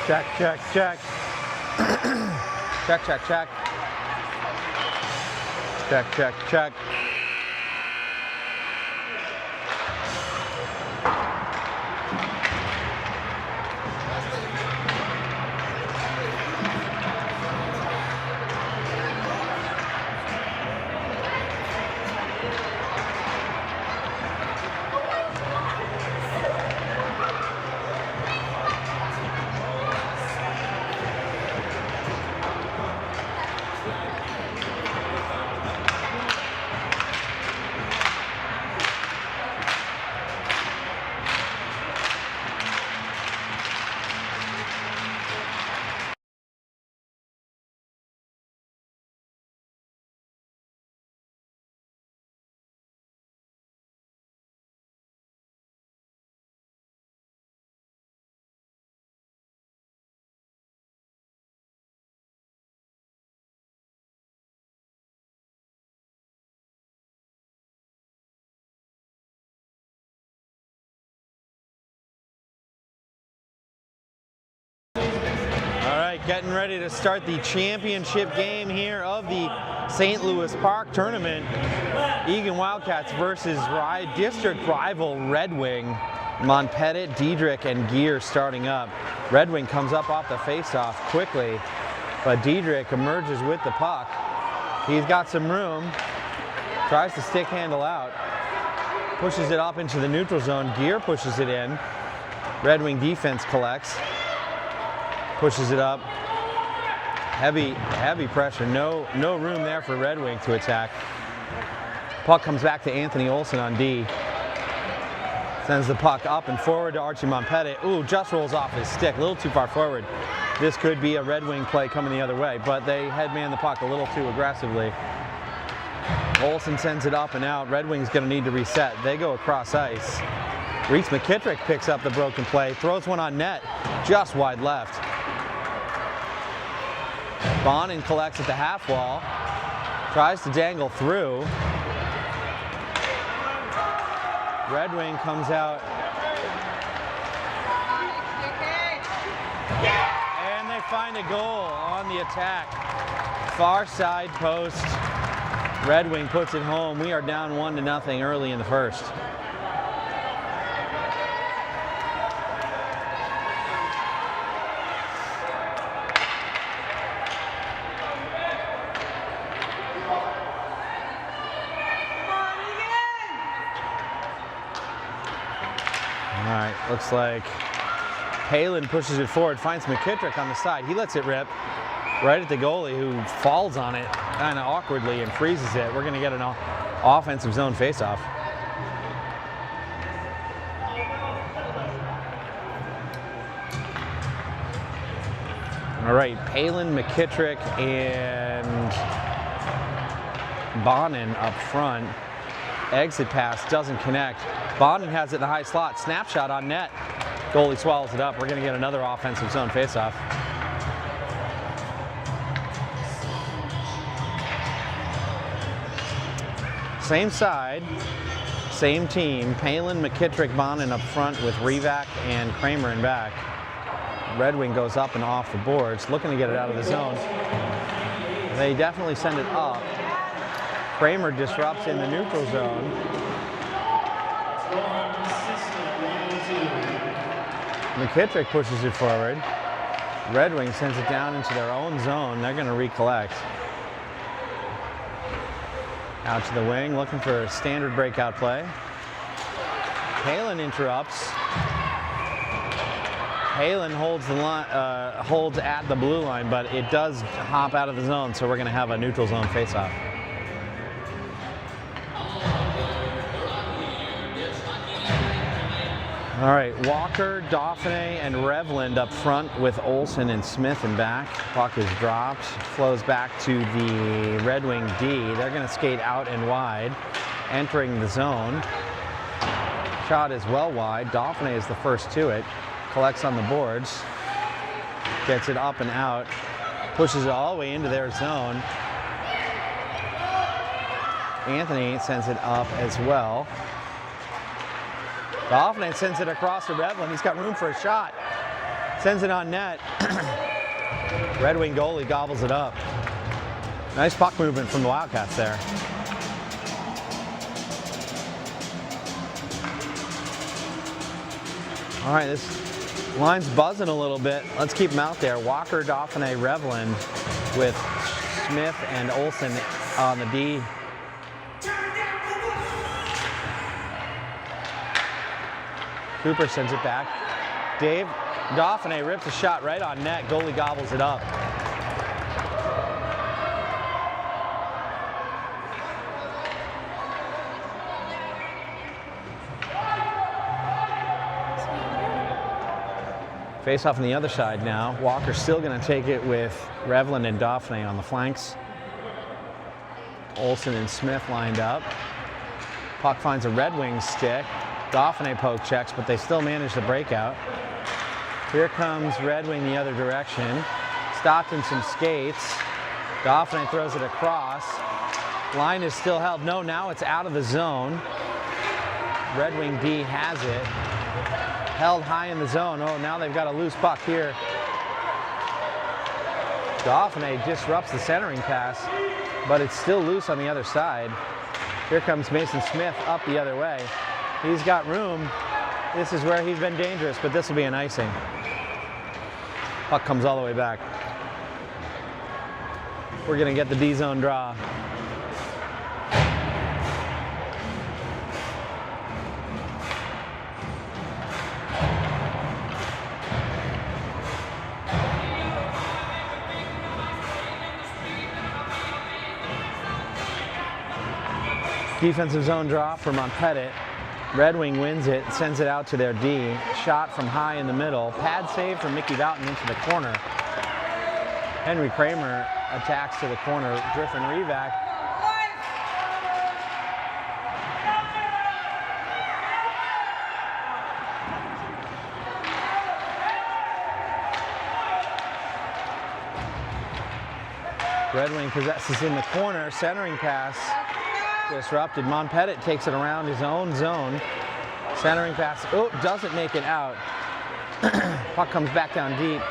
Check, check, check. Check, check, check. Check, check, check. Getting ready to start the championship game here of the St. Louis Park tournament. Eagan Wildcats versus district rival Red Wing. Montpettit, Diedrich, and Gear starting up. Red Wing comes up off the faceoff quickly, but Diedrich emerges with the puck. He's got some room, tries to stick handle out, pushes it up into the neutral zone. Gear pushes it in. Red Wing defense collects. Pushes it up. Heavy pressure. No room there for Red Wing to attack. Puck comes back to Anthony Olson on D. Sends the puck up and forward to Archie Montpettit. Ooh, just rolls off his stick. A little too far forward. This could be a Red Wing play coming the other way, but they headman the puck a little too aggressively. Olson sends it up and out. Red Wing's going to need to reset. They go across ice. Reese McKittrick picks up the broken play. Throws one on net. Just wide left. Bonin collects at the half wall, tries to dangle through. Red Wing comes out. And they find a goal on the attack. Far side post. Red Wing puts it home. We are down 1-0 early in the first. Looks like Palin pushes it forward, finds McKittrick on the side. He lets it rip right at the goalie, who falls on it kind of awkwardly and freezes it. We're going to get an offensive zone faceoff. All right, Palin, McKittrick, and Bonin up front. Exit pass doesn't connect. Bonin has it in the high slot. Snapshot on net. Goalie swallows it up. We're going to get another offensive zone faceoff. Same side, same team. Palin, McKittrick, Bonin up front with Revac and Kramer in back. Red Wing goes up and off the boards, looking to get it out of the zone. They definitely send it up. Kramer disrupts in the neutral zone. McKittrick pushes it forward. Red Wing sends it down into their own zone. They're going to recollect. Out to the wing, looking for a standard breakout play. Palin interrupts. Palin holds the line, holds at the blue line, but it does hop out of the zone, so we're going to have a neutral zone faceoff. All right, Walker, Dauphiné, and Revland up front with Olson and Smith in back. Puck is dropped, flows back to the Red Wing D. They're going to skate out and wide, entering the zone. Shot is well wide. Dauphiné is the first to it. Collects on the boards, gets it up and out, pushes it all the way into their zone. Anthony sends it up as well. Dauphiné sends it across to Revland. He's got room for a shot. Sends it on net. Red Wing goalie gobbles it up. Nice puck movement from the Wildcats there. All right, this line's buzzing a little bit. Let's keep them out there. Walker, Dauphiné, Revlin with Smith and Olsen on the D. Cooper sends it back. Dave Dauphiné rips a shot right on net. Goalie gobbles it up. Face off on the other side now. Walker's still going to take it with Revlin and Dauphiné on the flanks. Olsen and Smith lined up. Puck finds a Red Wings stick. Dauphiné poke checks, but they still manage the breakout. Here comes Red Wing the other direction. Stopped in some skates. Dauphiné throws it across. Line is still held. No, now it's out of the zone. Red Wing D has it. Held high in the zone. Oh, now they've got a loose puck here. Dauphiné disrupts the centering pass, but it's still loose on the other side. Here comes Mason Smith up the other way. He's got room. This is where he's been dangerous, but this will be an icing. Puck comes all the way back. We're going to get the D-zone draw. Defensive zone draw for Montpettit. Red Wing wins it, sends it out to their D. Shot from high in the middle. Pad save from Mickey Boughton into the corner. Henry Kramer attacks to the corner. Griffin Revac. Red Wing possesses in the corner. Centering pass. Disrupted. Montpettit takes it around his own zone. Centering pass. Oh, doesn't make it out. Puck comes back down deep.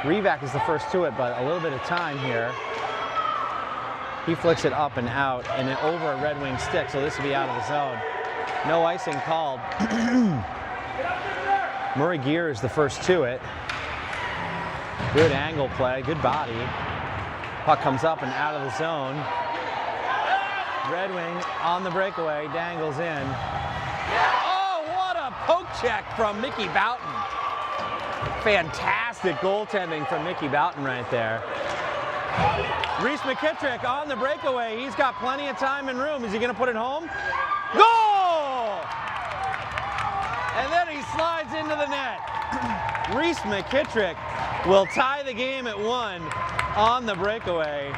Revac is the first to it, but a little bit of time here. He flicks it up and out, and then over a Red Wing stick, so this will be out of the zone. No icing called. Murray Gear is the first to it. Good angle play, good body. Puck comes up and out of the zone. Red Wing on the breakaway, dangles in. Oh, what a poke check from Mickey Boughton. Fantastic goaltending from Mickey Boughton right there. Reese McKittrick on the breakaway. He's got plenty of time and room. Is he going to put it home? Goal! And then he slides into the net. Reese McKittrick will tie the game at 1 on the breakaway.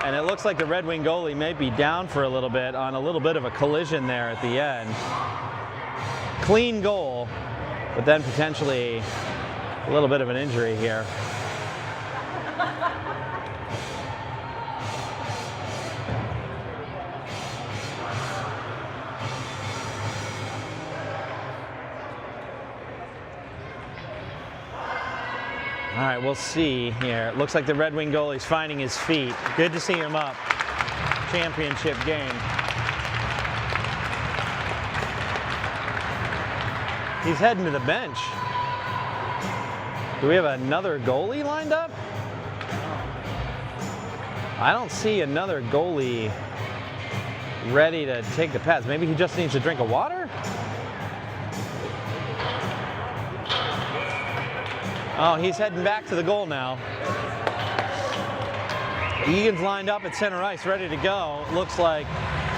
And it looks like the Red Wing goalie may be down for a little bit on a little bit of a collision there at the end. Clean goal, but then potentially a little bit of an injury here. All right, we'll see here. It looks like the Red Wing goalie's finding his feet. Good to see him up. Championship game. He's heading to the bench. Do we have another goalie lined up? I don't see another goalie ready to take the pads. Maybe he just needs a drink of water? Oh, he's heading back to the goal now. Egan's lined up at center ice, ready to go. Looks like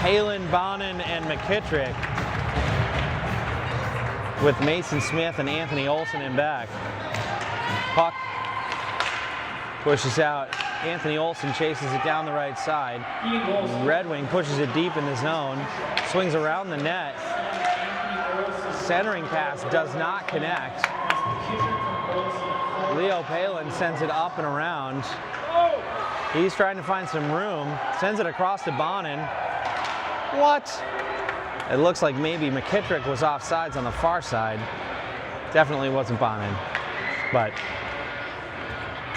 Palin, Bonin, and McKittrick with Mason Smith and Anthony Olsen in back. Puck pushes out. Anthony Olsen chases it down the right side. Red Wing pushes it deep in the zone. Swings around the net. Centering pass does not connect. Leo Palin sends it up and around. He's trying to find some room. Sends it across to Bonin. What? It looks like maybe McKittrick was offsides on the far side. Definitely wasn't Bonin. but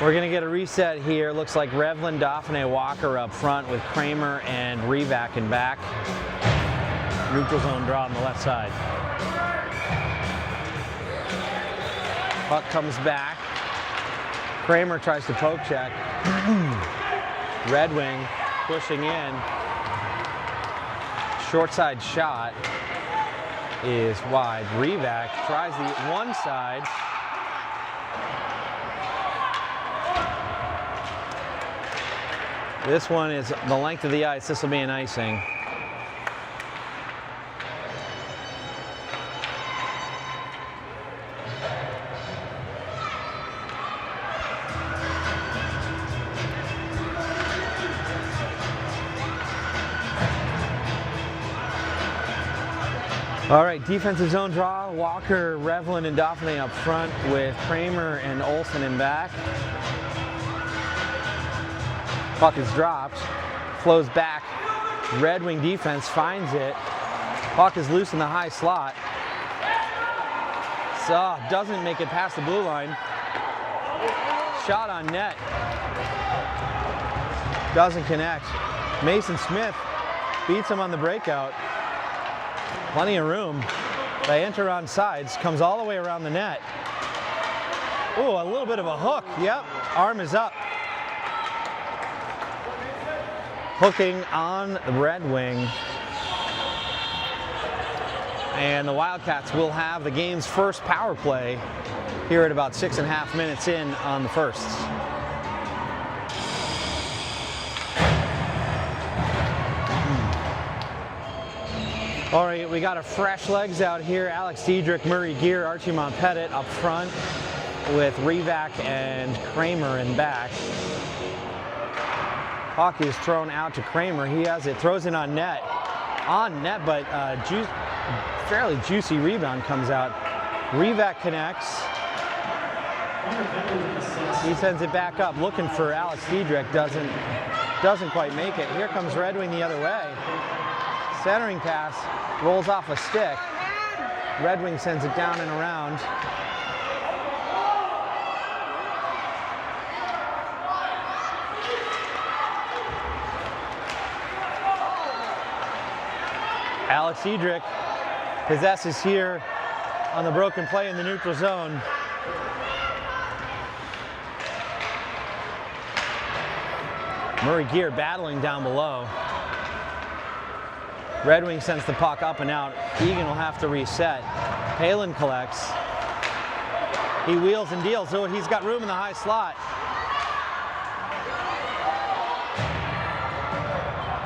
we're going to get a reset here. Looks like Revlin, Dauphiné, Walker up front with Kramer and Revac in back. Neutral zone draw on the left side. Puck comes back. Kramer tries to poke check. Red Wing pushing in. Short side shot is wide. Revac tries the one side. This one is the length of the ice. This will be an icing. All right, defensive zone draw. Walker, Revlin, and Dauphiné up front with Kramer and Olsen in back. Puck is dropped, flows back. Red Wing defense finds it. Puck is loose in the high slot. So doesn't make it past the blue line. Shot on net. Doesn't connect. Mason Smith beats him on the breakout. Plenty of room. They enter on sides, comes all the way around the net. Oh, a little bit of a hook. Yep, arm is up. Hooking on the Red Wing. And the Wildcats will have the game's first power play here at about 6.5 minutes in on the first. All right, we got a fresh legs out here. Alex Diedrich, Murray Gear, Archie Montpettit up front with Revac and Kramer in back. Puck is thrown out to Kramer. He has it, throws it on net. On net, but fairly juicy rebound comes out. Revac connects. He sends it back up, looking for Alex Diedrich. Doesn't quite make it. Here comes Red Wing the other way. Centering pass, rolls off a stick. Red Wing sends it down and around. Alex Diedrich possesses here on the broken play in the neutral zone. Murray Gear battling down below. Red Wing sends the puck up and out. Egan will have to reset. Palin collects. He wheels and deals, so he's got room in the high slot.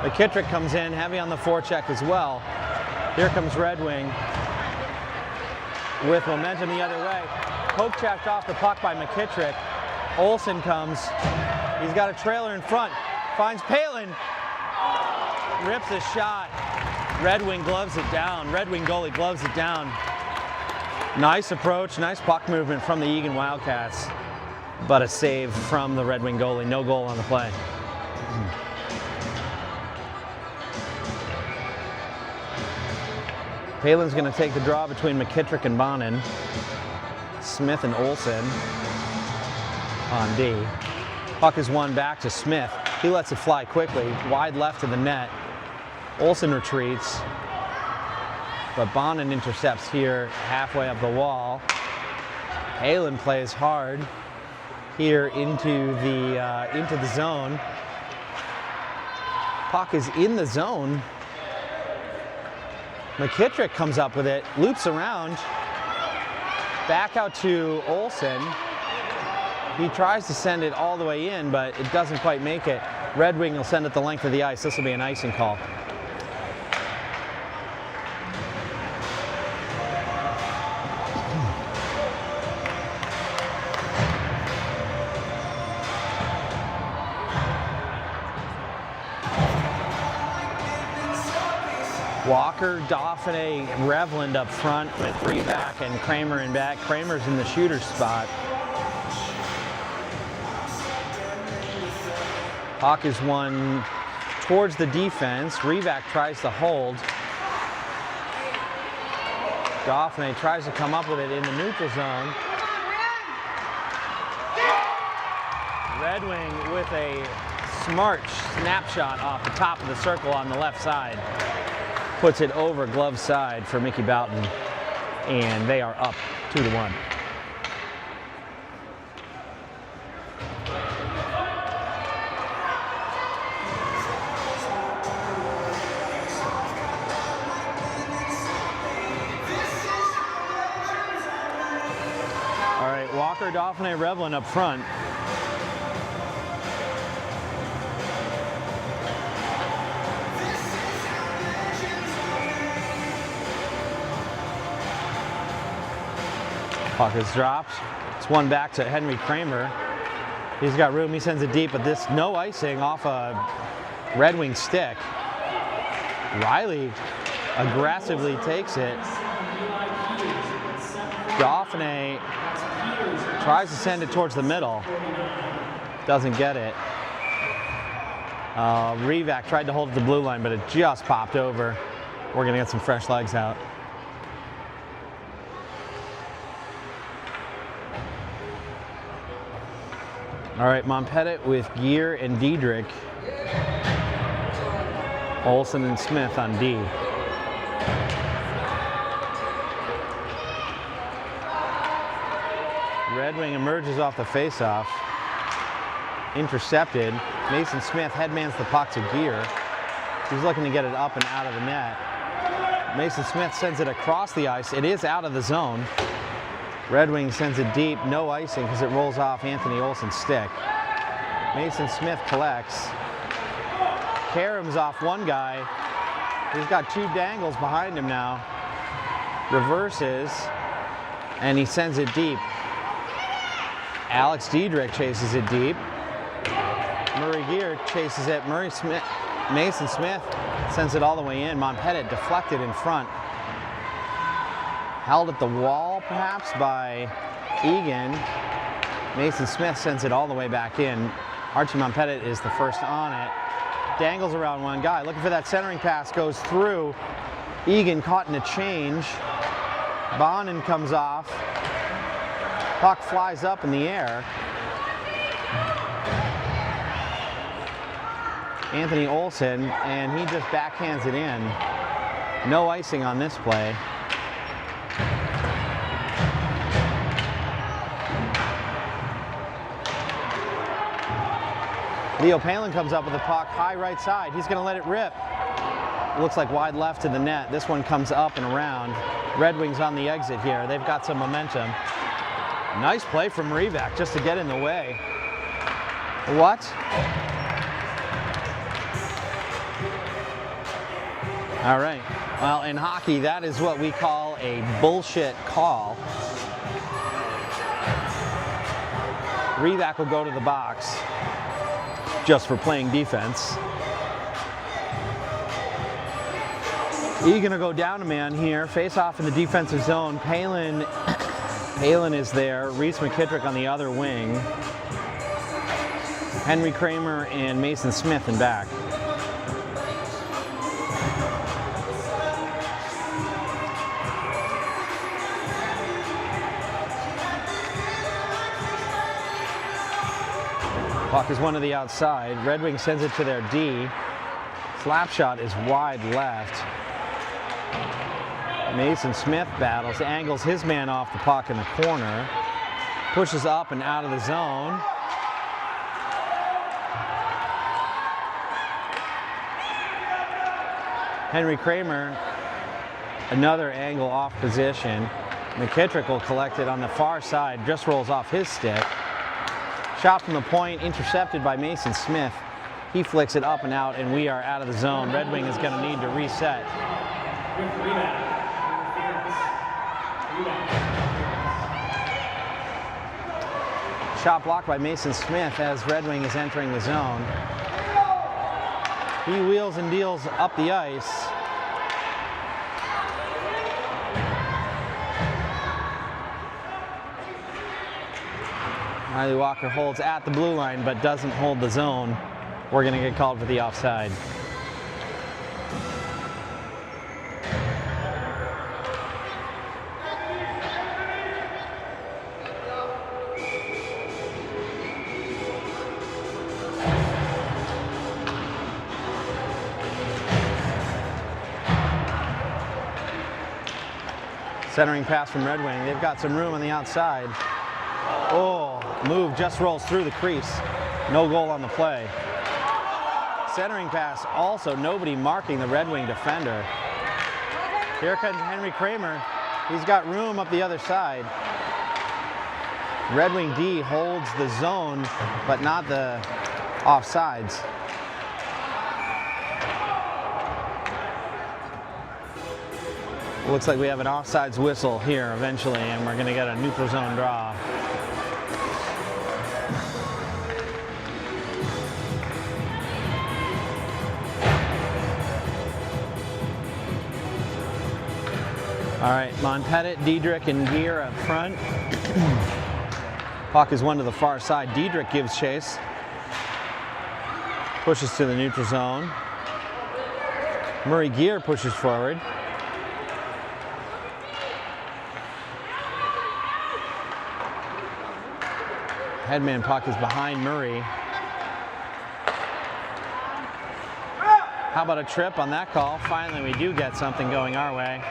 McKittrick comes in, heavy on the forecheck as well. Here comes Red Wing with momentum the other way. Poke checked off the puck by McKittrick. Olsen comes. He's got a trailer in front. Finds Palin. Rips a shot. Red Wing gloves it down. Red Wing goalie gloves it down. Nice approach, nice puck movement from the Egan Wildcats. But a save from the Red Wing goalie. No goal on the play. Palin's going to take the draw between McKittrick and Bonin. Smith and Olsen on D. Puck is won back to Smith. He lets it fly quickly, wide left of the net. Olsen retreats, but Bonin intercepts here halfway up the wall. Palin plays hard here into the zone. Puck is in the zone. McKittrick comes up with it, loops around, back out to Olsen. He tries to send it all the way in, but it doesn't quite make it. Red Wing will send it the length of the ice. This will be an icing call. Walker, Dauphiné, Revlin up front with Revac and Kramer in back. Kramer's in the shooter's spot. Puck is won towards the defense. Revac tries to hold. Dauphiné tries to come up with it in the neutral zone. Red Wing with a smart snapshot off the top of the circle on the left side. Puts it over glove side for Mickey Boughton, and they are up 2-1. All right, Walker, Dauphiné, Revlin up front. Puck is dropped. It's one back to Henry Kramer. He's got room, he sends it deep, but this no icing off a Red Wing stick. Riley aggressively takes it. Dauphiné tries to send it towards the middle. Doesn't get it. Revac tried to hold it to the blue line, but it just popped over. We're gonna get some fresh legs out. All right, Montpettit with Gear and Diedrich. Olsen and Smith on D. Red Wing emerges off the faceoff. Intercepted. Mason Smith headmans the puck to Gear. He's looking to get it up and out of the net. Mason Smith sends it across the ice. It is out of the zone. Red Wing sends it deep, no icing because it rolls off Anthony Olsen's stick. Mason Smith collects. Karam's off one guy. He's got two Dangles behind him now. Reverses, and he sends it deep. Alex Diedrich chases it deep. Murray Gear chases it. Mason Smith sends it all the way in. Montpettit deflected in front. Held at the wall, perhaps, by Egan. Mason Smith sends it all the way back in. Archie Montpettit is the first on it. Dangles around one guy. Looking for that centering pass. Goes through. Egan caught in a change. Bonin comes off. Puck flies up in the air. Anthony Olsen, and he just backhands it in. No icing on this play. Leo Palin comes up with the puck, high right side. He's going to let it rip. Looks like wide left to the net. This one comes up and around. Red Wings on the exit here. They've got some momentum. Nice play from Revac just to get in the way. What? All right. Well, in hockey, that is what we call a bullshit call. Revac will go to the box just for playing defense. Egan will go down a man here. Face off in the defensive zone. Palin is there. Reese McKittrick on the other wing. Henry Kramer and Mason Smith in back. Puck is one to the outside. Red Wing sends it to their D. Slap shot is wide left. Mason Smith battles, angles his man off the puck in the corner. Pushes up and out of the zone. Henry Kramer, another angle off position. McKittrick will collect it on the far side, just rolls off his stick. Shot from the point, intercepted by Mason Smith. He flicks it up and out, and we are out of the zone. Red Wing is going to need to reset. Shot blocked by Mason Smith as Red Wing is entering the zone. He wheels and deals up the ice. Riley Walker holds at the blue line but doesn't hold the zone. We're going to get called for the offside. Centering pass from Red Wing. They've got some room on the outside. Oh, move just rolls through the crease. No goal on the play. Centering pass, also nobody marking the Red Wing defender. Here comes Henry Kramer. He's got room up the other side. Red Wing D holds the zone, but not the offsides. Looks like we have an offsides whistle here eventually, and we're going to get a neutral zone draw. All right, Monpettit, Diedrich, and Gear up front. Puck is one to the far side. Diedrich gives chase. Pushes to the neutral zone. Murray Gear pushes forward. Headman puck is behind Murray. How about a trip on that call? Finally, we do get something going our way.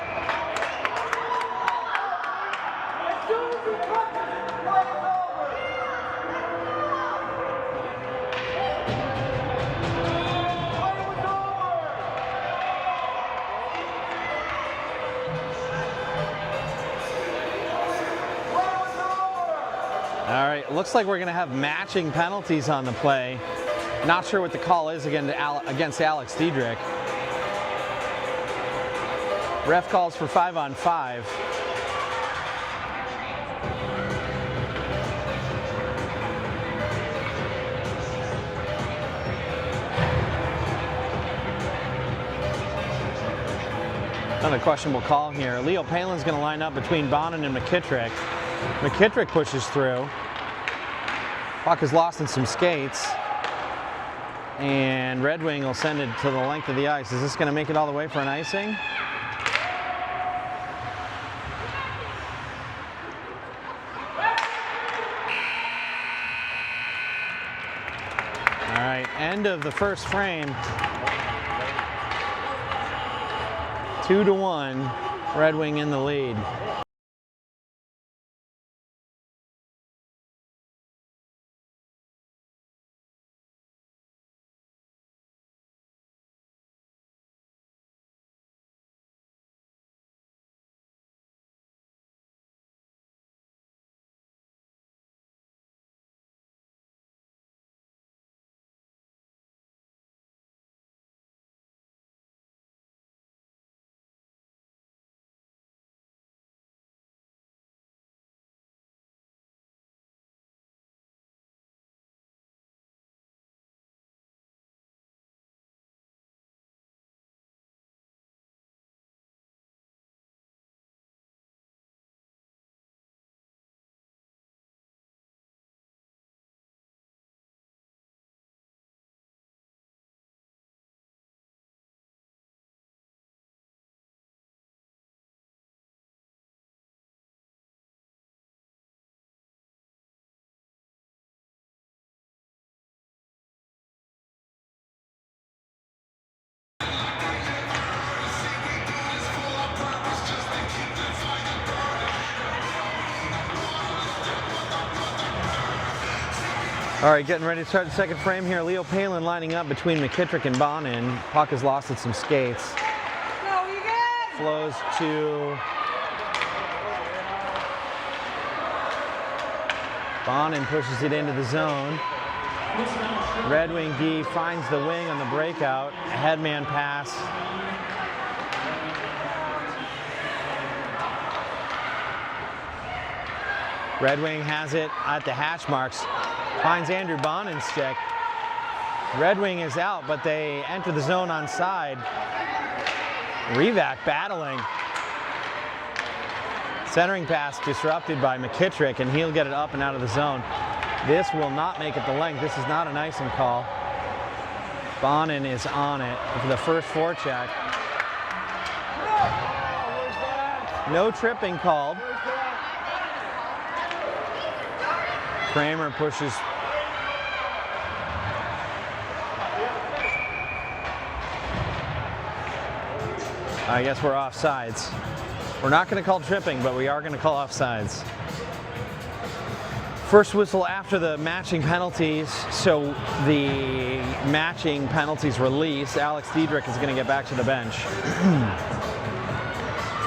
All right, looks like we're going to have matching penalties on the play. Not sure what the call is against Alex Diedrich. Ref calls for 5-on-5. Another questionable call here. Leo Palin's going to line up between Bonin and McKittrick. McKittrick pushes through. Puck is lost in some skates. And Red Wing will send it to the length of the ice. Is this going to make it all the way for an icing? All right, end of the first frame. 2-1, Red Wing in the lead. All right, getting ready to start the second frame here. Leo Palin lining up between McKittrick and Bonin. Puck is lost at some skates. Flows to Bonin, pushes it into the zone. Red Wing D finds the wing on the breakout. A headman pass. Red Wing has it at the hash marks. Finds Andrew Bonin's stick. Red Wing is out, but they enter the zone on side. Revac battling. Centering pass disrupted by McKittrick, and he'll get it up and out of the zone. This will not make it the length. This is not an icing call. Bonin is on it for the first forecheck. No tripping called. Kramer pushes. I guess we're offsides. We're not going to call tripping, but we are going to call offsides. First whistle after the matching penalties, so the matching penalties release. Alex Diedrich is going to get back to the bench.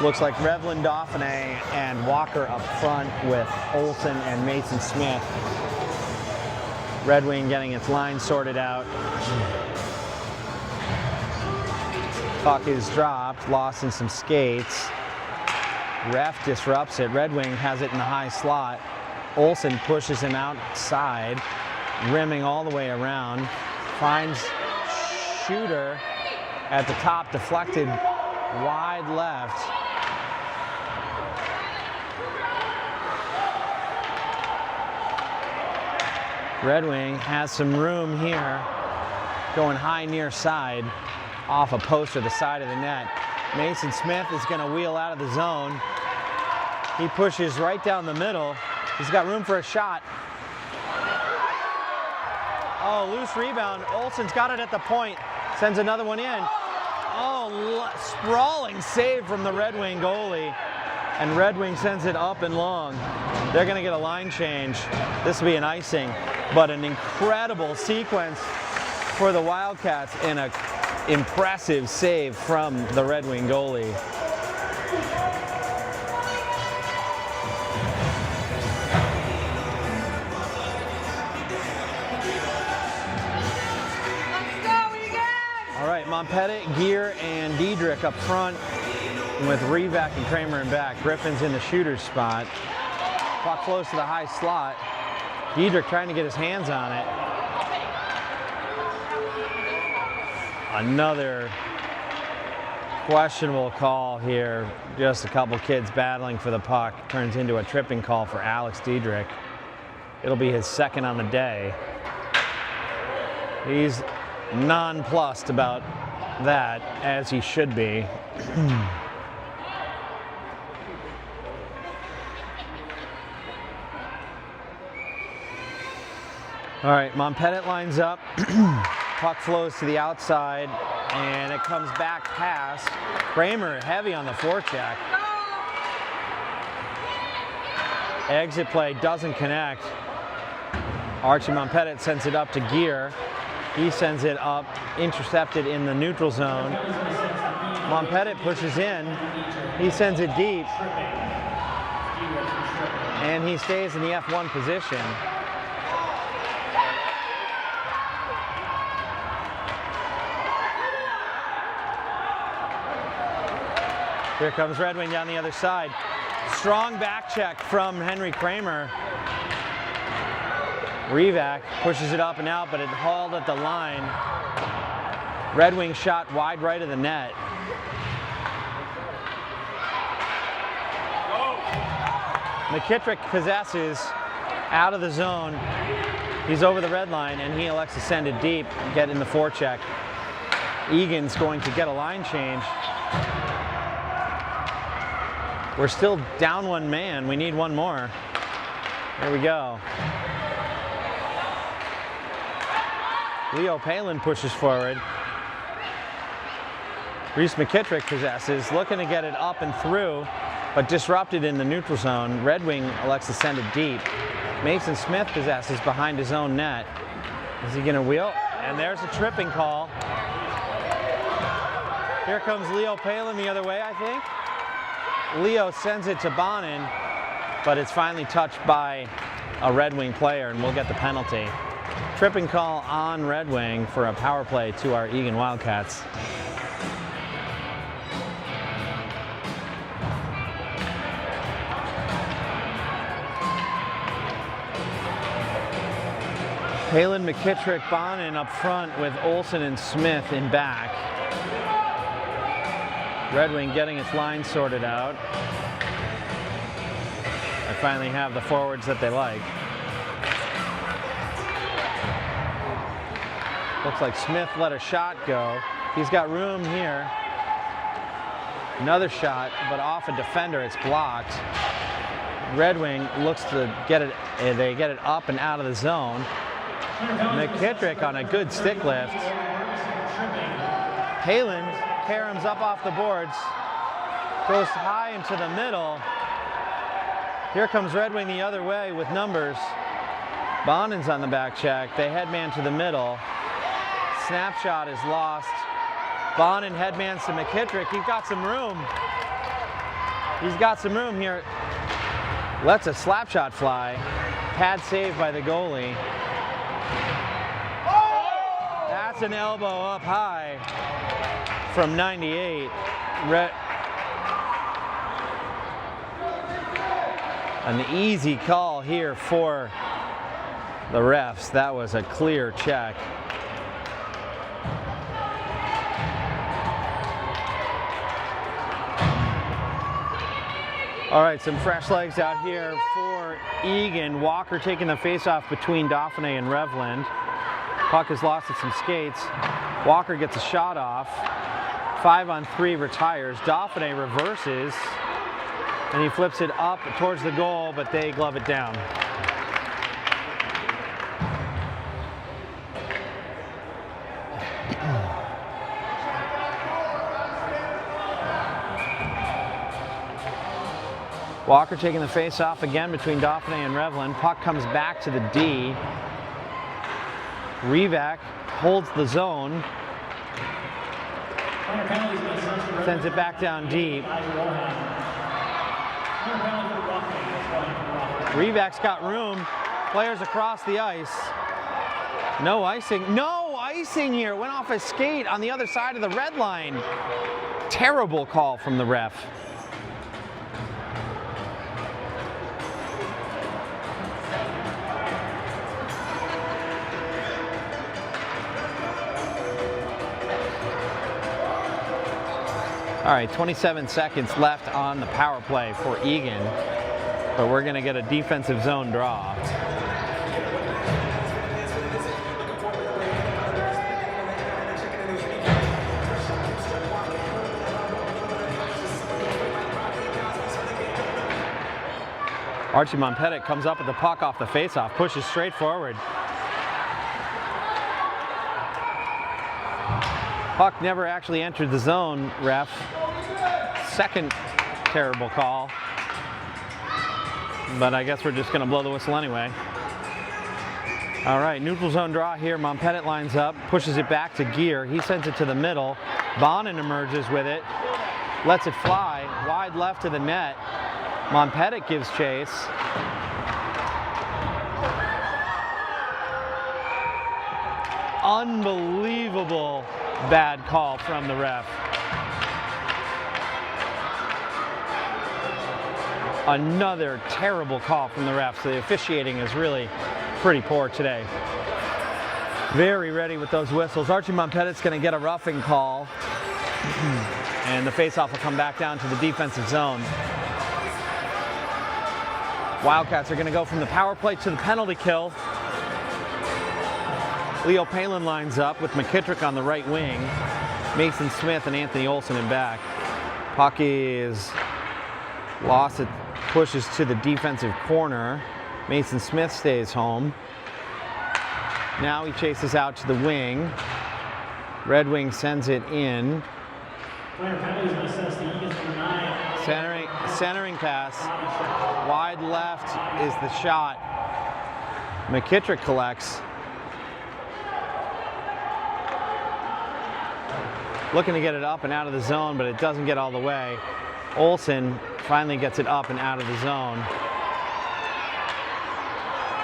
Looks like Revlin Dauphiné and Walker up front with Olsen and Mason Smith. Red Wing getting its line sorted out. Puck is dropped, lost in some skates. Ref disrupts it. Red Wing has it in the high slot. Olsen pushes him outside, rimming all the way around. Finds Shooter at the top, deflected wide left. Red Wing has some room here, going high near side, off a post to the side of the net. Mason Smith is going to wheel out of the zone. He pushes right down the middle. He's got room for a shot. Oh, loose rebound. Olsen's got it at the point. Sends another one in. Oh, sprawling save from the Red Wing goalie. And Red Wing sends it up and long. They're going to get a line change. This will be an icing, but an incredible sequence for the Wildcats and an impressive save from the Red Wing goalie. All right, Montpettit, Gear, and Diedrich up front with Rivak and Kramer in back. Griffin's in the shooter's spot. Puck flows to the high slot. Diedrich trying to get his hands on it. Another questionable call here. Just a couple kids battling for the puck. Turns into a tripping call for Alex Diedrich. It'll be his second on the day. He's nonplussed about that, as he should be. All right, Montpettit lines up. Puck flows to the outside, and it comes back past. Kramer heavy on the forecheck. Exit play doesn't connect. Archie Montpettit sends it up to Gear. He sends it up, intercepted in the neutral zone. Montpettit pushes in. He sends it deep. And he stays in the F1 position. Here comes Red Wing down the other side. Strong back check from Henry Kramer. Rivak pushes it up and out, but it hauled at the line. Red Wing shot wide right of the net. McKittrick possesses out of the zone. He's over the red line, and he elects to send it deep, get in the forecheck. Egan's going to get a line change. We're still down one man. We need one more. Here we go. Leo Palin pushes forward. Reese McKittrick possesses, looking to get it up and through, but disrupted in the neutral zone. Red Wing elects to send it deep. Mason Smith possesses behind his own net. Is he going to wheel? And there's a tripping call. Here comes Leo Palin the other way, I think. Leo sends it to Bonin, but it's finally touched by a Red Wing player, and we'll get the penalty. Tripping call on Red Wing for a power play to our Egan Wildcats. Palin, McKittrick, Bonin up front with Olsen and Smith in back. Red Wing getting its line sorted out. They finally have the forwards that they like. Looks like Smith let a shot go. He's got room here. Another shot, but off a defender, it's blocked. Red Wing looks to get it, they get it up and out of the zone. McKittrick on a good stick lift. Palin caroms up off the boards. Goes high into the middle. Here comes Red Wing the other way with numbers. Bonin's on the back check. They headman to the middle. Snapshot is lost. Bonin headmans to McKittrick. He's got some room. He's got some room here. Lets a slap shot fly. Pad save by the goalie. That's an elbow up high from 98. An easy call here for the refs. That was a clear check. All right, some fresh legs out here for Egan. Walker taking the faceoff between Dauphiné and Revland. Puck is lost at some skates. Walker gets a shot off. 5-on-3 retires. Dauphiné reverses, and he flips it up towards the goal, but they glove it down. Walker taking the face-off again between Dauphiné and Revland. Puck comes back to the D. Rivak holds the zone. Sends it back down deep. Rivak's got room. Players across the ice. No icing. No icing here. Went off a skate on the other side of the red line. Terrible call from the ref. All right, 27 seconds left on the power play for Egan, but we're going to get a defensive zone draw. Archie Monpettit comes up with the puck off the faceoff, pushes straight forward. Puck never actually entered the zone, ref. Second terrible call. But I guess we're just going to blow the whistle anyway. All right, neutral zone draw here. Monpettit lines up, pushes it back to Gear. He sends it to the middle. Bonin emerges with it, lets it fly, wide left to the net. Monpettit gives chase. Unbelievable bad call from the ref. Another terrible call from the ref. So the officiating is really pretty poor today. Very ready with those whistles. Archie Monpettit's going to get a roughing call. And the faceoff will come back down to the defensive zone. Wildcats are going to go from the power play to the penalty kill. Leo Palin lines up with McKittrick on the right wing. Mason Smith and Anthony Olson in back. Puck is lost. It pushes to the defensive corner. Mason Smith stays home. Now he chases out to the wing. Red Wing sends it in. Centering pass. Wide left is the shot. McKittrick collects. Looking to get it up and out of the zone, but it doesn't get all the way. Olson finally gets it up and out of the zone.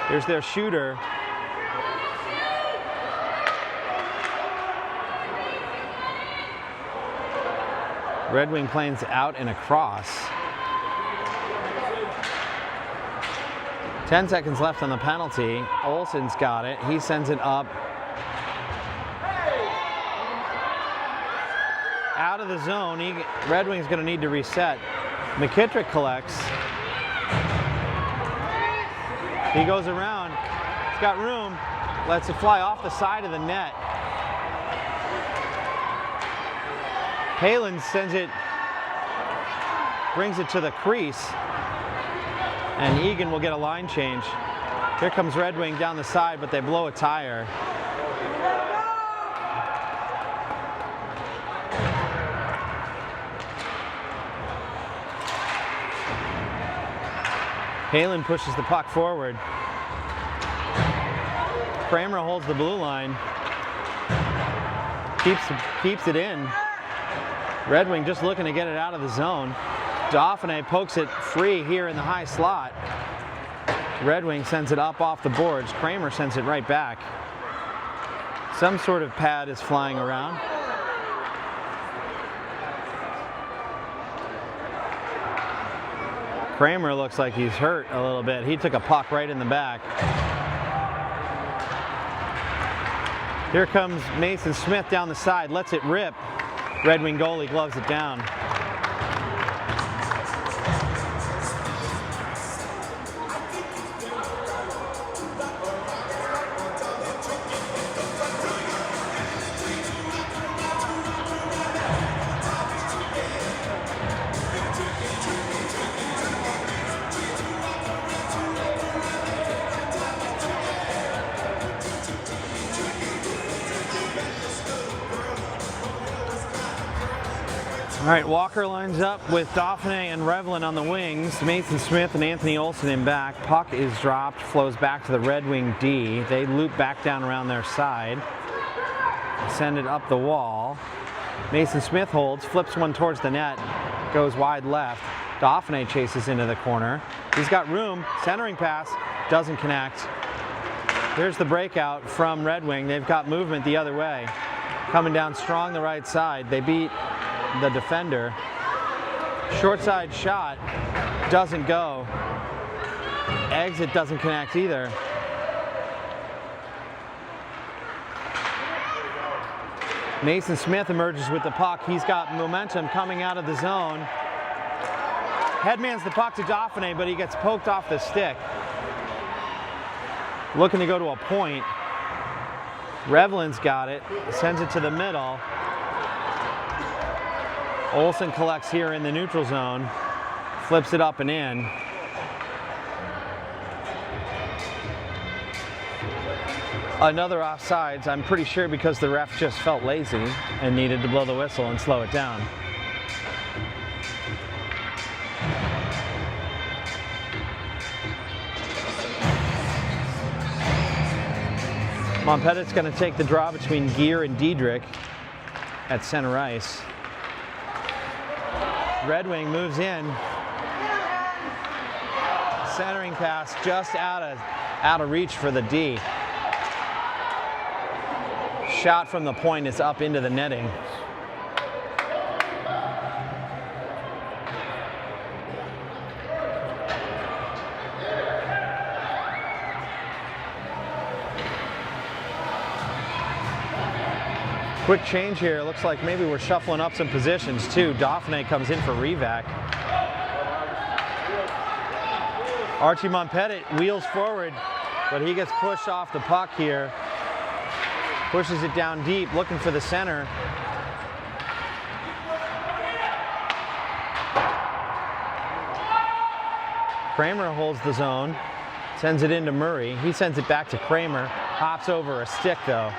Here's their shooter. Red Wing planes out and across. 10 seconds left on the penalty. Olson's got it. He sends it up. Out of the zone. Red Wing's going to need to reset. McKittrick collects. He goes around. He's got room. Lets it fly off the side of the net. Palin sends it, brings it to the crease, and Egan will get a line change. Here comes Red Wing down the side, but they blow a tire. Palin pushes the puck forward. Kramer holds the blue line. Keeps it in. Red Wing just looking to get it out of the zone. Dauphiné pokes it free here in the high slot. Red Wing sends it up off the boards. Kramer sends it right back. Some sort of pad is flying around. Kramer looks like he's hurt a little bit. He took a puck right in the back. Here comes Mason Smith down the side, lets it rip. Red Wing goalie gloves it down. All right, Walker lines up with Dauphiné and Revlin on the wings. Mason Smith and Anthony Olsen in back. Puck is dropped, flows back to the Red Wing D. They loop back down around their side. Send it up the wall. Mason Smith holds, flips one towards the net, goes wide left. Dauphiné chases into the corner. He's got room, centering pass, doesn't connect. Here's the breakout from Red Wing. They've got movement the other way. Coming down strong the right side. They beat the defender. Short side shot doesn't go. Exit doesn't connect either. Mason Smith emerges with the puck. He's got momentum coming out of the zone. Headmans the puck to Dauphiné, but he gets poked off the stick. Looking to go to a point. Revlin's got it, sends it to the middle. Olsen collects here in the neutral zone, flips it up and in. Another offsides, I'm pretty sure because the ref just felt lazy and needed to blow the whistle and slow it down. Montpetit's going to take the draw between Gear and Diedrich at center ice. Red Wing moves in. Centering pass just out of reach for the D. Shot from the point is up into the netting. Quick change here. It looks like maybe we're shuffling up some positions too. Dauphiné comes in for Revac. Archie Montpetit wheels forward, but he gets pushed off the puck here. Pushes it down deep, looking for the center. Kramer holds the zone, sends it into Murray. He sends it back to Kramer, hops over a stick though.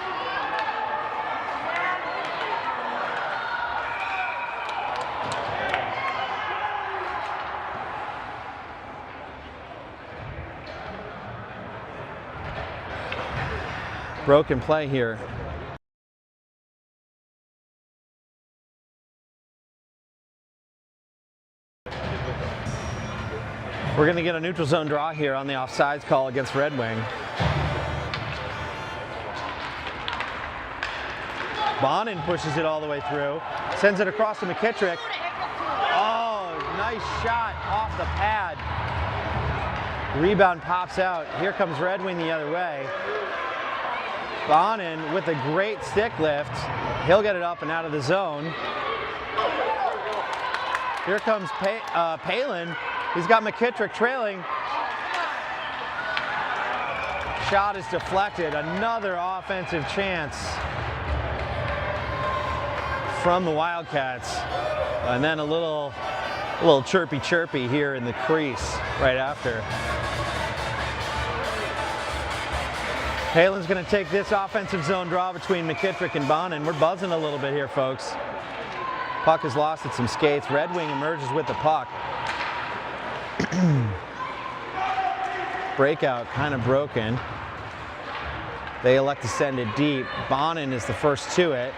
Broken play here. We're going to get a neutral zone draw here on the offsides call against Red Wing. Bonin pushes it all the way through, sends it across to McKittrick. Oh, nice shot off the pad. Rebound pops out. Here comes Red Wing the other way. Bonin with a great stick lift. He'll get it up and out of the zone. Here comes Palin. He's got McKittrick trailing. Shot is deflected. Another offensive chance from the Wildcats. And then a little chirpy here in the crease right after. Palin's going to take this offensive zone draw between McKittrick and Bonin. We're buzzing a little bit here, folks. Puck has lost at some skates. Red Wing emerges with the puck. breakout kind of broken. They elect to send it deep. Bonin is the first to it.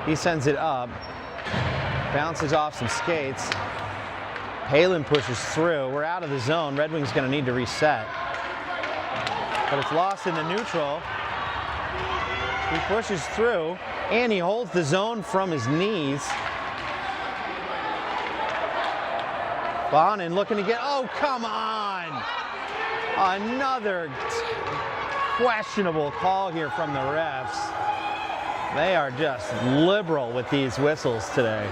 He sends it up, bounces off some skates. Palin pushes through. We're out of the zone. Red Wings going to need to reset. But it's lost in the neutral. He pushes through, and he holds the zone from his knees. Bonin looking to get, oh, come on! Another questionable call here from the refs. They are just liberal with these whistles today.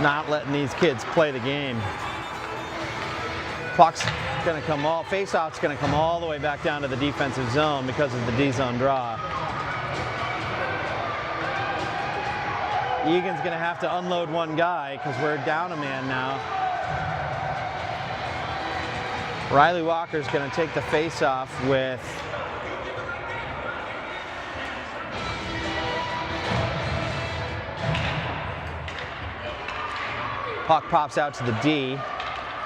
Not letting these kids play the game. Puck's gonna come all, face-off's gonna come all the way back down to the defensive zone because of the D-zone draw. Egan's gonna have to unload one guy because we're down a man now. Riley Walker's gonna take the face-off with puck pops out to the D.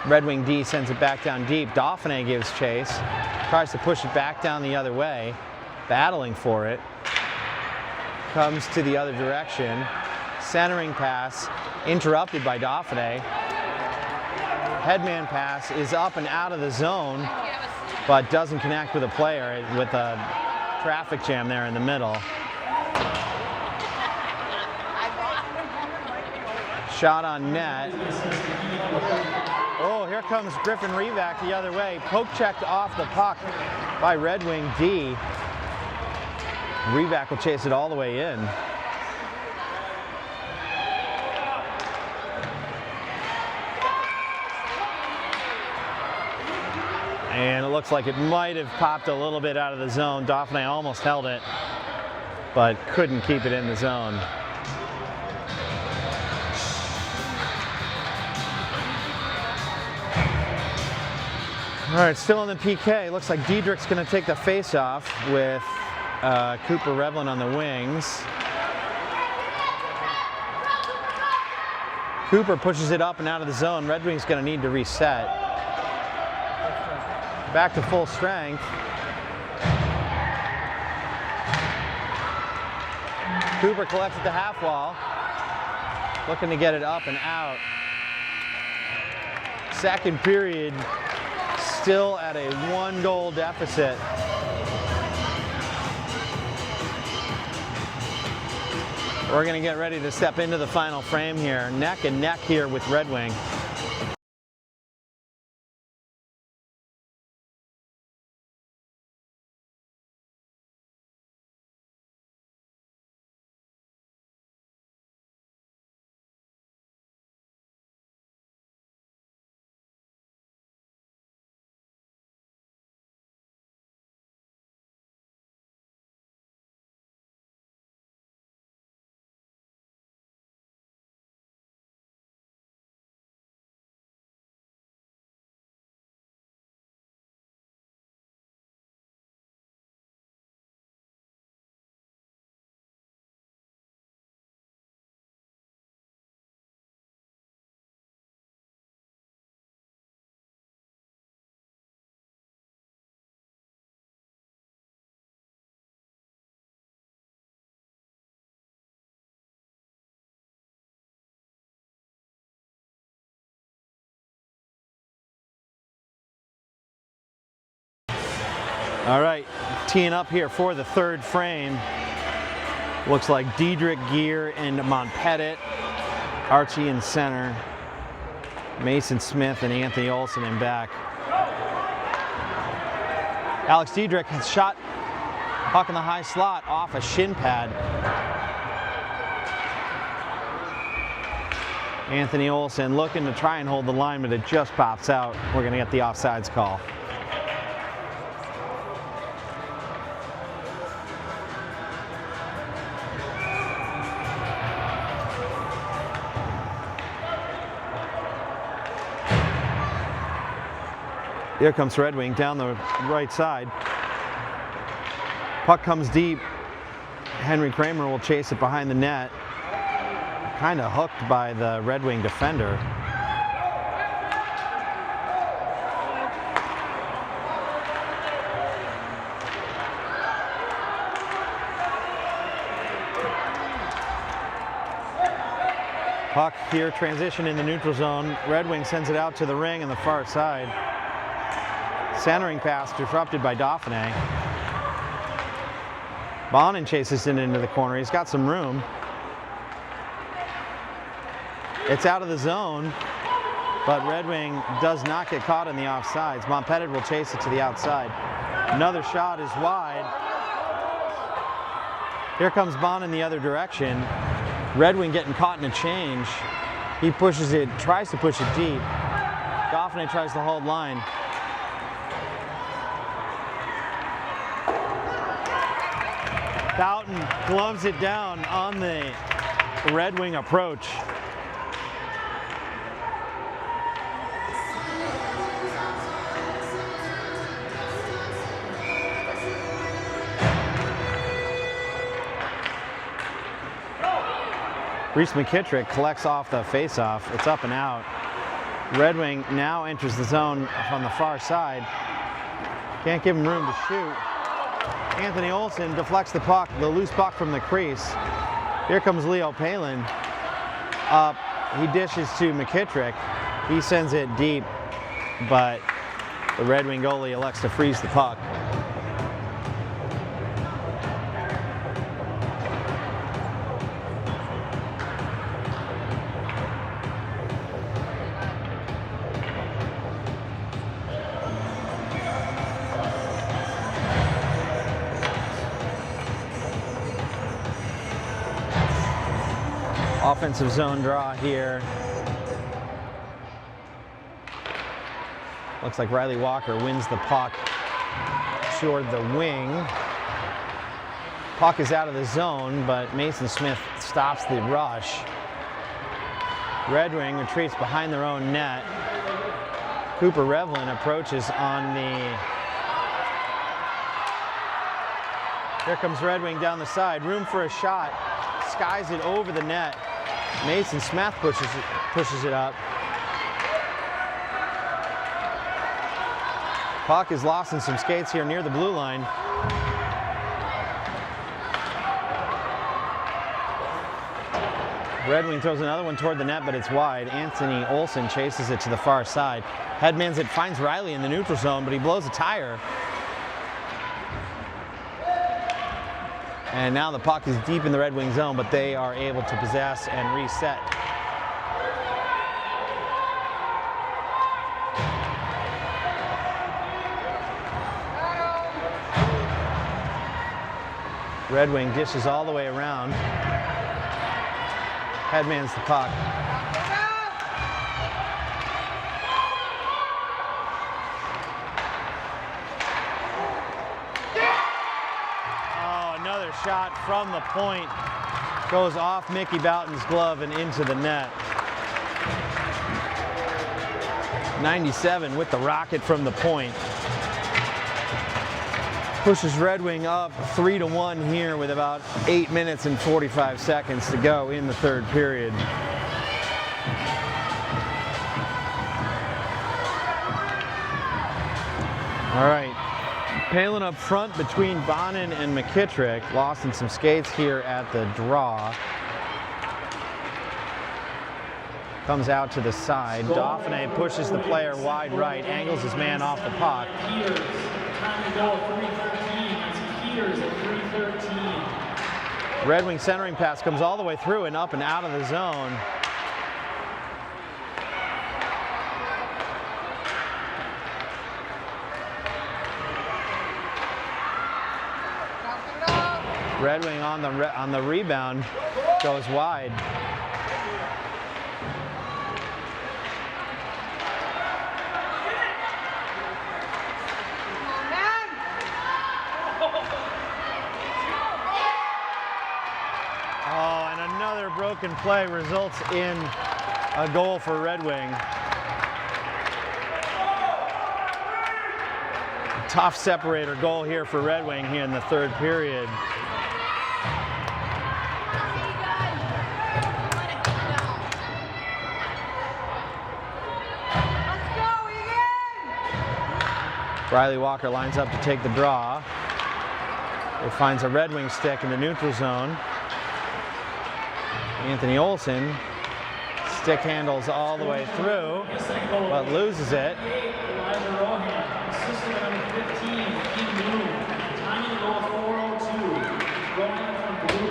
Red Wing D sends it back down deep. Dauphiné gives chase, tries to push it back down the other way, battling for it. Comes to the other direction. Centering pass interrupted by Dauphiné. Headman pass is up and out of the zone, but doesn't connect with a player with a traffic jam there in the middle. Shot on net. Oh, here comes Griffin Revac the other way. Poke checked off the puck by Red Wing D. Revac will chase it all the way in. And it looks like it might have popped a little bit out of the zone. Dauphiné almost held it, but couldn't keep it in the zone. All right, still in the PK. Looks like Diedrich's going to take the face-off with Cooper Revlin on the wings. Cooper pushes it up and out of the zone. Red Wing's going to need to reset. Back to full strength. Cooper collects at the half wall. Looking to get it up and out. Second period, still at a 1-goal deficit. We're going to get ready to step into the final frame here. Neck and neck here with Red Wing. All right, teeing up here for the third frame. Looks like Diedrich, Gear, and Montpettit. Archie in center. Mason Smith and Anthony Olsen in back. Alex Diedrich has shot puck in the high slot off a shin pad. Anthony Olsen looking to try and hold the line, but it just pops out. We're going to get the offsides call. Here comes Red Wing down the right side. Puck comes deep. Henry Kramer will chase it behind the net. Kind of hooked by the Red Wing defender. Puck here, transition in the neutral zone. Red Wing sends it out to the ring on the far side. Centering pass disrupted by Dauphiné. Bonin chases it into the corner. He's got some room. It's out of the zone, but Red Wing does not get caught in the offsides. Montpetit will chase it to the outside. Another shot is wide. Here comes Bonin the other direction. Red Wing getting caught in a change. He pushes it, tries to push it deep. Dauphiné tries to hold line. Boughton gloves it down on the Red Wing approach. Reese McKittrick collects off the faceoff. It's up and out. Red Wing now enters the zone from the far side. Can't give him room to shoot. Anthony Olson deflects the puck, the loose puck from the crease. Here comes Leo Palin. Up, he dishes to McKittrick. He sends it deep, but the Red Wing goalie elects to freeze the puck. Offensive zone draw here. Looks like Riley Walker wins the puck toward the wing. Puck is out of the zone, but Mason Smith stops the rush. Red Wing retreats behind their own net. Cooper Revlin approaches on the... Here comes Red Wing down the side. Room for a shot. Skies it over the net. Mason Smith pushes it up. Puck is lost in some skates here near the blue line. Red Wing throws another one toward the net, but it's wide. Anthony Olson chases it to the far side. Headmans it, finds Riley in the neutral zone, but he blows a tire. And now the puck is deep in the Red Wing zone, but they are able to possess and reset. Red Wing dishes all the way around. Headmans the puck. Another shot from the point goes off Mickey Boughton's glove and into the net. 97 with the rocket from the point. Pushes Red Wing up 3-1 here with about 8 minutes and 45 seconds to go in the third period. All right. Palin up front between Bonin and McKittrick. Lost in some skates here at the draw. Comes out to the side. Dauphiné pushes the player wide right, angles his man off the puck. Red Wing centering pass comes all the way through and up and out of the zone. Red Wing on the rebound goes wide. Oh, and another broken play results in a goal for Red Wing. Tough separator goal here for Red Wing here in the third period. Riley Walker lines up to take the draw. It finds a Red Wing stick in the neutral zone. Anthony Olson Stick handles all the way through, but loses it.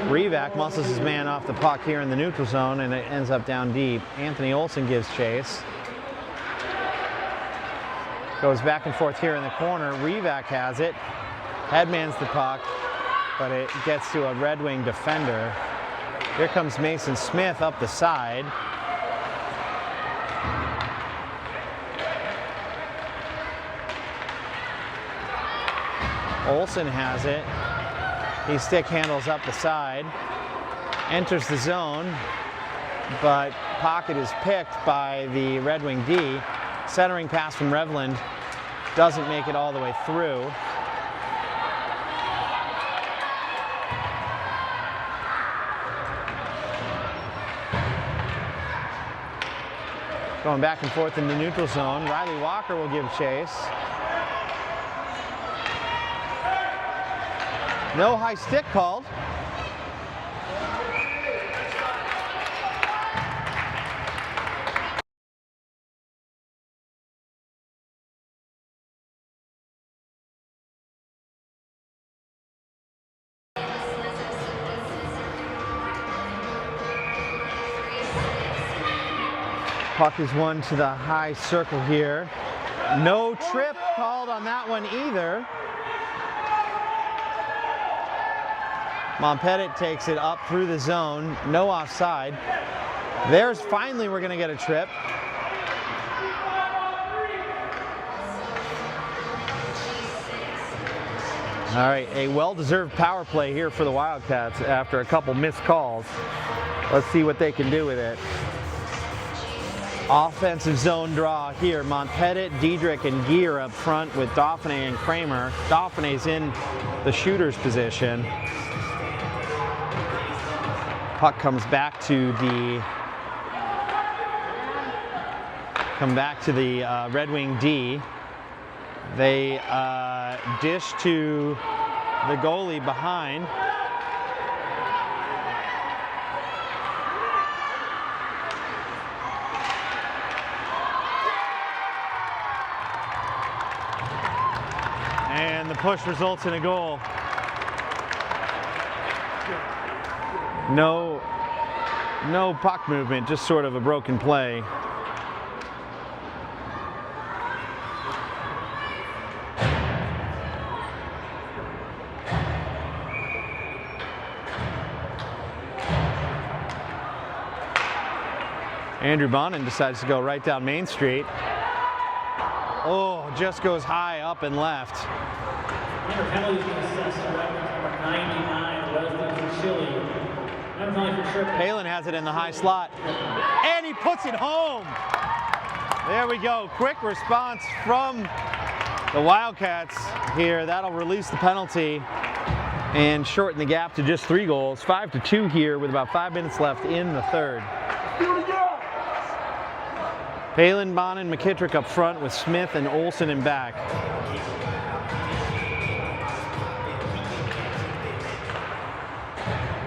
Revak muscles his man off the puck here in the neutral zone, and it ends up down deep. Anthony Olson gives chase. Goes back and forth here in the corner. Revak has it. Headmans the puck, but it gets to a Red Wing defender. Here comes Mason Smith up the side. Olson has it. He stick handles up the side. Enters the zone, but pocket is picked by the Red Wing D. Centering pass from Revland doesn't make it all the way through. Going back and forth in the neutral zone. Riley Walker will give chase. No high stick called. Puck is won to the high circle here. No trip called on that one either. Montpettit takes it up through the zone. No offside. There's finally we're going to get a trip. All right, a well-deserved power play here for the Wildcats after a couple missed calls. Let's see what they can do with it. Offensive zone draw here. Montpettit, Diedrich, and Gear up front with Dauphiné and Kramer. Dauphiné's in the shooter's position. Puck comes back to the Red Wing D. They dish to the goalie behind. And the push results in a goal. No puck movement, just sort of a broken play. Andrew Bonin decides to go right down Main Street. Oh, just goes high up and left. Palin has it in the high slot, and he puts it home. There we go. Quick response from the Wildcats here. That'll release the penalty and shorten the gap to just 3 goals. 5-2 here with about 5 minutes left in the third. Palin, Bonin, McKittrick up front with Smith and Olson in back.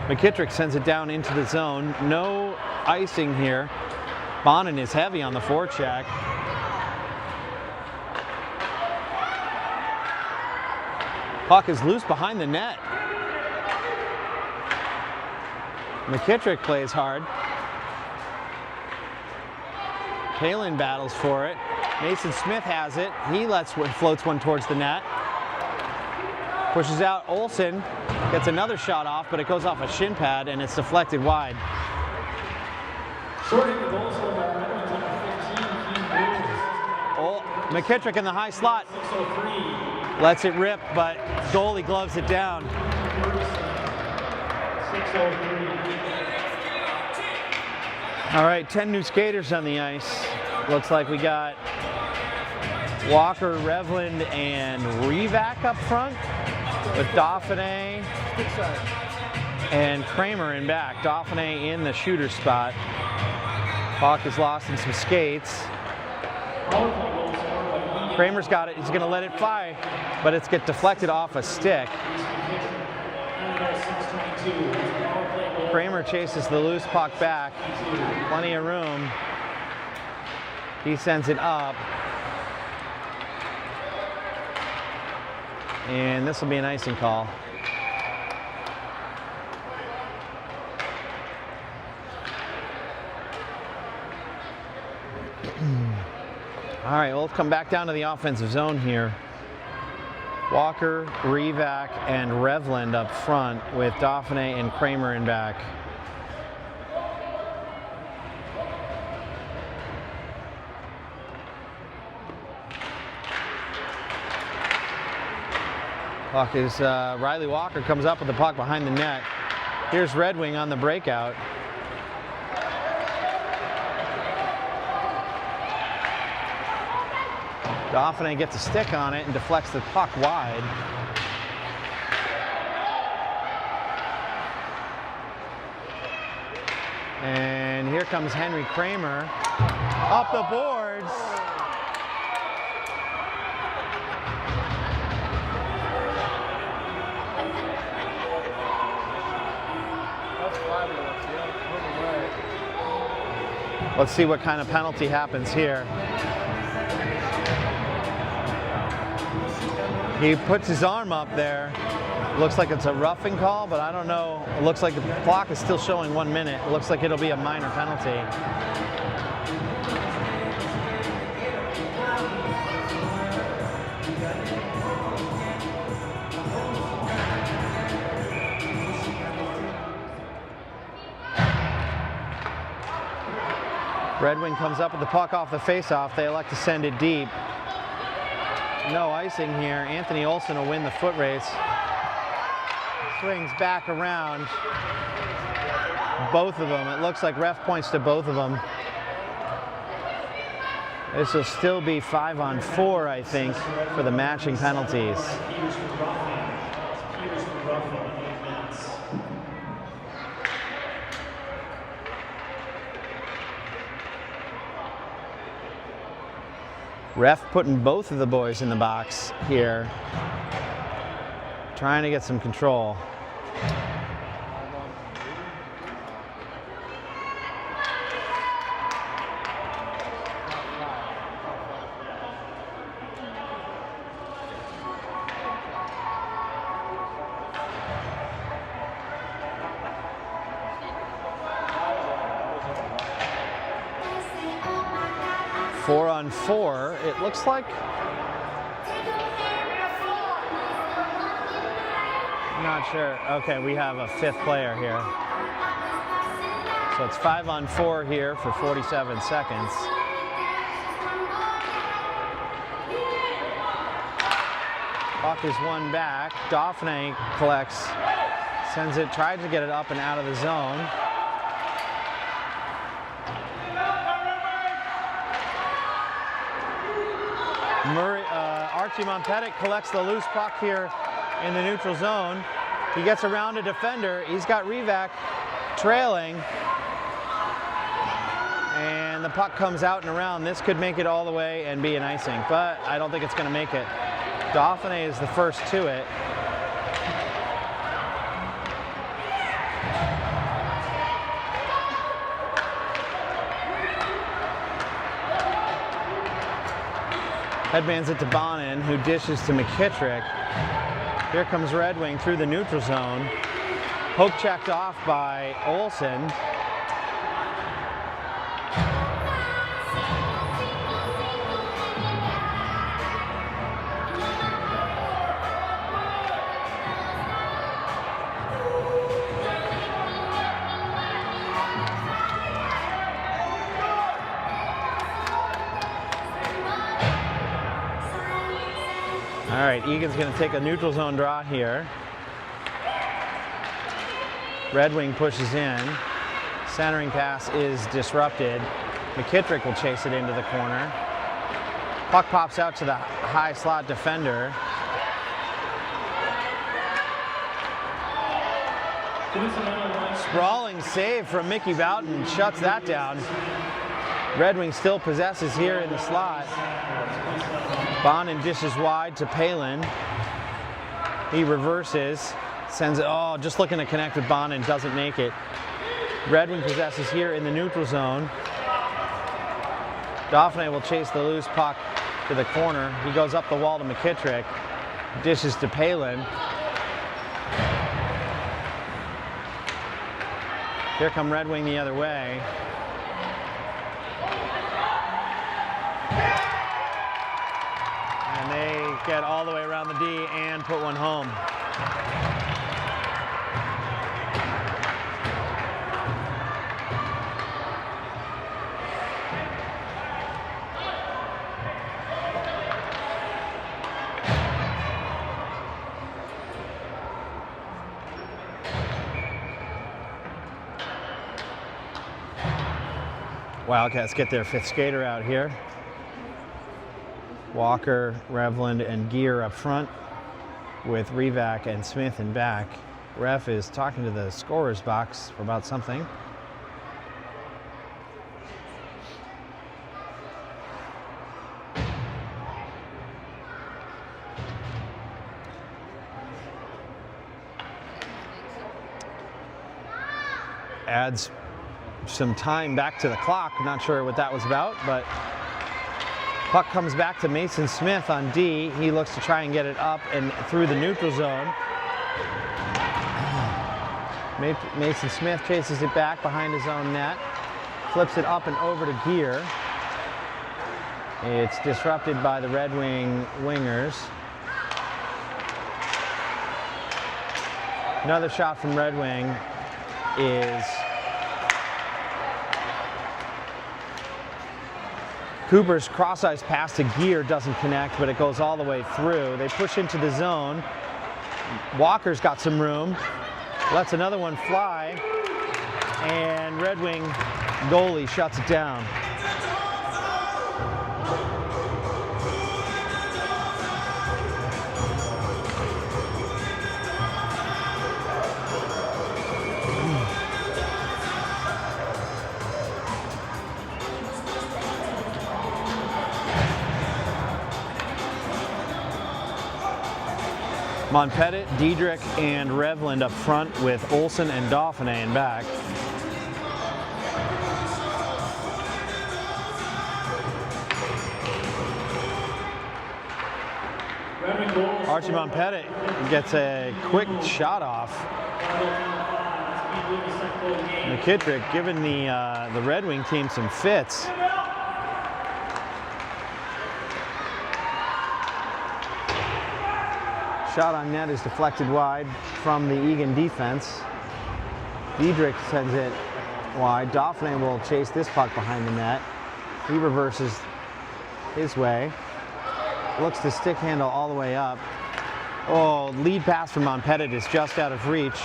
McKittrick sends it down into the zone. No icing here. Bonin is heavy on the forecheck. Puck is loose behind the net. McKittrick plays hard. Palin battles for it. Mason Smith has it. He floats one towards the net. Pushes out Olson. Gets another shot off, but it goes off a shin pad and it's deflected wide. McKittrick in the high slot. Lets it rip, but goalie gloves it down. All right, 10 new skaters on the ice. Looks like we got Walker, Revland, and Revak up front with Dauphiné and Kramer in back. Dauphiné in the shooter spot. Puck is lost in some skates. Kramer's got it. He's going to let it fly, but it's get deflected off a stick. Kramer chases the loose puck back. Plenty of room. He sends it up. And this will be an icing call. All right, we'll come back down to the offensive zone here. Walker, Revak, and Revland up front with Dauphiné and Kramer in back. Puck is, Riley Walker comes up with the puck behind the net. Here's Red Wing on the breakout. Dauphiné gets a stick on it and deflects the puck wide. And here comes Henry Kramer up the boards. Let's see what kind of penalty happens here. He puts his arm up there. Looks like it's a roughing call, but I don't know. It looks like the clock is still showing 1 minute. It looks like it'll be a minor penalty. Red Wing comes up with the puck off the faceoff. They elect to send it deep. No icing here. Anthony Olson will win the foot race. Swings back around. Both of them. It looks like ref points to both of them. This will still be 5-on-4, I think, for the matching penalties. Ref putting both of the boys in the box here, trying to get some control. Four on four, it looks like. Not sure. Okay, we have a fifth player here. So it's 5-on-4 here for 47 seconds. Puck is one back. Dauphiné collects, sends it, tries to get it up and out of the zone. Archie Monpetic collects the loose puck here in the neutral zone. He gets around a defender. He's got Revak trailing. And the puck comes out and around. This could make it all the way and be an icing, but I don't think it's going to make it. Dauphiné is the first to it. Headbands it to Bonin, who dishes to McKittrick. Here comes Red Wing through the neutral zone. Poke checked off by Olson. All right, Egan's going to take a neutral zone draw here. Red Wing pushes in. Centering pass is disrupted. McKittrick will chase it into the corner. Puck pops out to the high slot defender. Sprawling save from Mickey Boughton shuts that down. Red Wing still possesses here in the slot. Bonin dishes wide to Palin. He reverses, Sends it, oh, just looking to connect with Bonin, doesn't make it. Red Wing possesses here in the neutral zone. Dauphiné will chase the loose puck to the corner. He goes up the wall to McKittrick. Dishes to Palin. Here come Red Wing the other way. And they get all the way around the D and put one home. Wildcats get their fifth skater out here. Walker, Revland, and Gear up front with Revac and Smith in back. Ref is talking to the scorer's box about something. Adds some time back to the clock. Not sure what that was about, but puck comes back to Mason Smith on D. He looks to try and get it up and through the neutral zone. Mason Smith chases it back behind his own net, flips it up and over to Gear. It's disrupted by the Red Wing wingers. Another shot from Red Wing is Cooper's cross-ice pass to Gear doesn't connect, but it goes all the way through. They push into the zone. Walker's got some room, lets another one fly, and Red Wing goalie shuts it down. Monpettit, Diedrich, and Revland up front with Olsen and Dauphiné in back. Archie Monpettit gets a quick shot off. McKittrick giving the Red Wing team some fits. Shot on net is deflected wide from the Egan defense. Diedrich sends it wide. Dauphiné will chase this puck behind the net. He reverses his way. Looks to stick handle all the way up. Oh, lead pass from Monpettit is just out of reach.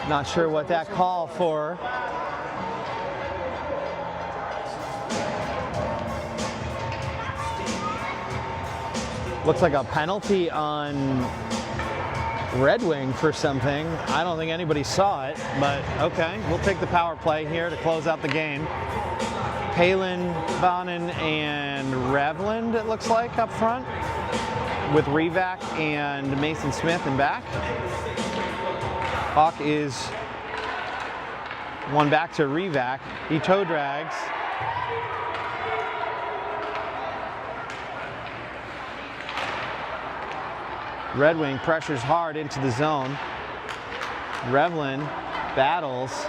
Not sure what that call for. Looks like a penalty on Red Wing for something. I don't think anybody saw it, but okay. We'll take the power play here to close out the game. Palin, Bonin, and Revland, it looks like, up front, with Revac and Mason Smith in back. Puck is one back to Revac. He toe drags. Red Wing pressures hard into the zone. Revland battles.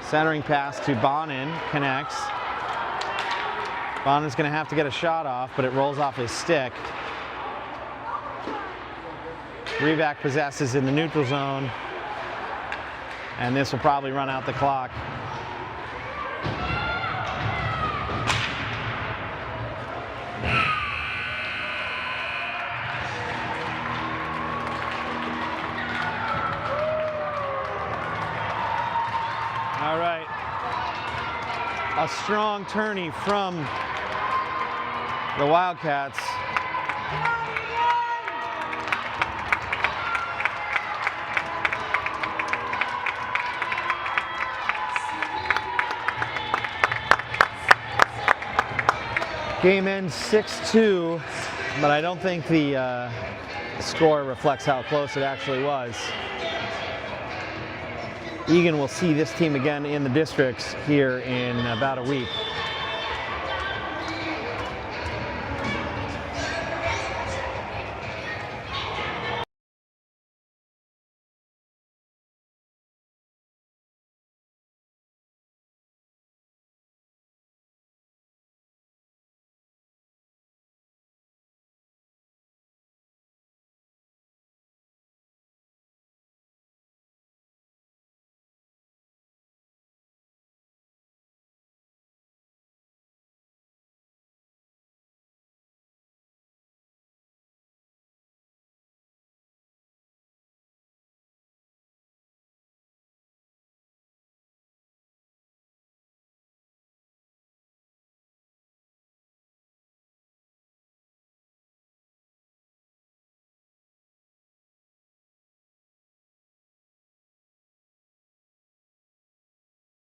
Centering pass to Bonin, connects. Bonin's going to have to get a shot off, but it rolls off his stick. Revac possesses in the neutral zone, and this will probably run out the clock. All right, a strong tourney from the Wildcats. Game ends 6-2, but I don't think the score reflects how close it actually was. Egan will see this team again in the districts here in about a week.